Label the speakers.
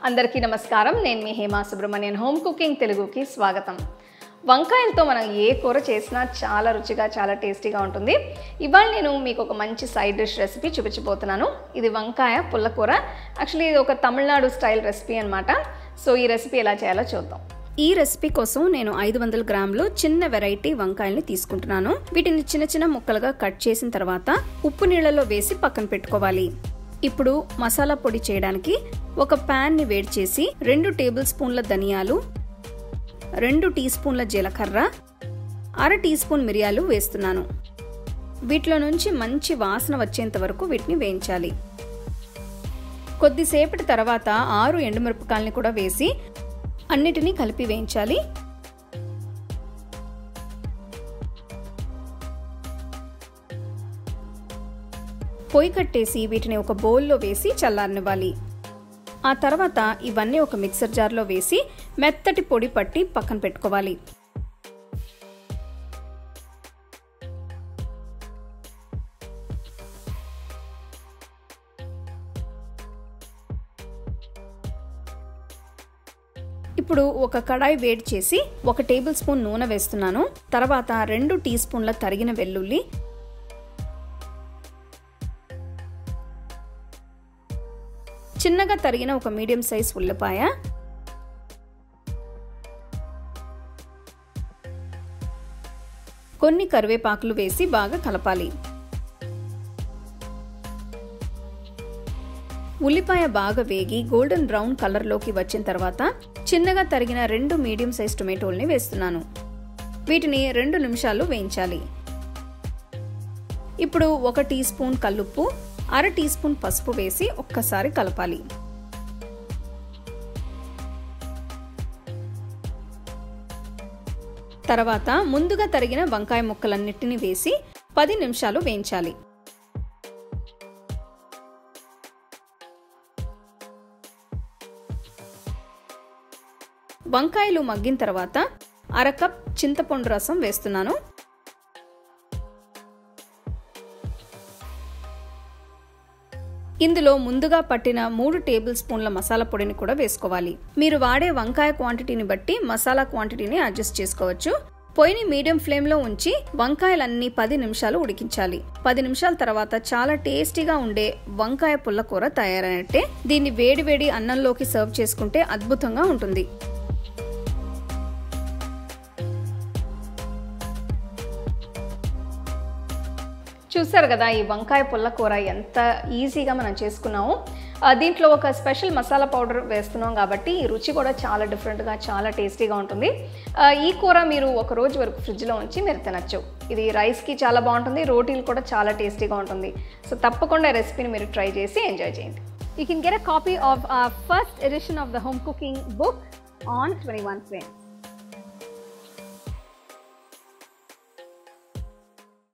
Speaker 1: అందరికీ నమస్కారం. నేను మీ హేమా సుబ్రహ్మణ్యన్. హోమ్ కుకింగ్ తెలుగుకి స్వాగతం. వంకాయలతో మనం ఏ కూర చేసినా చాలా రుచిగా చాలా టేస్టీగా ఉంటుంది. ఇవాళ నేను మీకు ఒక మంచి సైడ్ డిష్ రెసిపీ చూపించబోతున్నాను. ఇది వంకాయ పుల్లకూర. యాక్చువల్లీ ఇది ఒక తమిళనాడు స్టైల్ రెసిపీ అన్నమాట. సో ఈ రెసిపీ ఎలా చేయాలో చూద్దాం. ఈ రెసిపీ కోసం నేను 500 గ్రాములు చిన్న వెరైటీ వంకాయల్ని తీసుకుంటున్నాను. వీటిని చిన్న చిన్న ముక్కలుగా కట్ చేసిన తర్వాత ఉప్పు నీళ్ళలో వేసి పక్కన పెట్టుకోవాలి. ఇప్పుడు మసాలా పొడి చేయడానికి ఒక ప్యాన్ ని వేడి చేసి 2 టేబుల్ స్పూన్ల ధనియాలు, 2 టీ స్పూన్ల జీలకర్ర, 1/2 టీ స్పూన్ మిరియాలు వేస్తున్నాను. వీటిలో నుంచి మంచి వాసన వచ్చేంత వరకు వీటిని వేయించాలి. కొద్దిసేపటి తర్వాత 6 ఎండుమిరపకాయల్ని కూడా వేసి అన్నిటినీ కలిపి వేయించాలి. పొయ్యి కట్టేసి వీటిని ఒక బౌల్లో వేసి చల్లారనివ్వాలి. ఆ తర్వాత ఇవన్నీ ఒక మిక్సర్ జార్లో వేసి మెత్తటి పొడి పట్టి పక్కన పెట్టుకోవాలి. ఇప్పుడు ఒక కడాయి వేడి చేసి 1 టేబుల్ స్పూన్ నూనె వేస్తున్నాను. తర్వాత 2 టీ స్పూన్ల తరిగిన వెల్లుల్లి, చిన్నగా తరిగిన ఒక మీడియం సైజ్ ఉల్లిపాయ, కొన్ని కరివేపాకులు వేసి బాగా కలపాలి. ఉల్లిపాయ బాగా వేగి గోల్డెన్ బ్రౌన్ కలర్లోకి వచ్చిన తర్వాత చిన్నగా తరిగిన 2 మీడియం సైజ్ టొమాటోల్ని వేస్తున్నాను. వీటిని 2 నిమిషాలు వేయించాలి. ఇప్పుడు 1 టీ స్పూన్ కల్లుప్పు, 1/2 టీ స్పూన్ పసుపు వేసి ఒక్కసారి కలపాలి. తర్వాత ముందుగా తరిగిన వంకాయ ముక్కలన్నిటిని వేసి 10 నిమిషాలు వేయించాలి. వంకాయలు మగ్గిన తర్వాత 1/2 కప్ చింతపండు రసం వేస్తున్నాను. ఇందులో ముందుగా పట్టిన 3 టేబుల్ స్పూన్ల మసాలా పొడిని కూడా వేసుకోవాలి. మీరు వాడే వంకాయ క్వాంటిటీని బట్టి మసాలా క్వాంటిటీని అడ్జస్ట్ చేసుకోవచ్చు. పొయ్యిని మీడియం ఫ్లేమ్లో ఉంచి వంకాయలన్నీ 10 నిమిషాలు ఉడికించాలి. 10 నిమిషాల తర్వాత చాలా టేస్టీగా ఉండే వంకాయ పుల్లకూర తయారైనట్టే. దీన్ని వేడి వేడి అన్నంలోకి సర్వ్ చేసుకుంటే అద్భుతంగా ఉంటుంది. చూసారు కదా, ఈ వంకాయ పుల్లకూర ఎంత ఈజీగా మనం చేసుకున్నాము. దీంట్లో ఒక స్పెషల్ మసాలా పౌడర్ వేస్తున్నాం కాబట్టి ఈ రుచి కూడా చాలా డిఫరెంట్గా చాలా టేస్టీగా ఉంటుంది. ఈ కూర మీరు ఒక రోజు వరకు ఫ్రిడ్జ్లో ఉంచి మీరు తినచ్చు. ఇది రైస్కి చాలా బాగుంటుంది, రోటీలు కూడా చాలా టేస్టీగా ఉంటుంది. సో తప్పకుండా రెసిపీని మీరు ట్రై చేసి ఎంజాయ్ చేయండి. You can get a copy of our first edition of the home cooking book on 21 frames.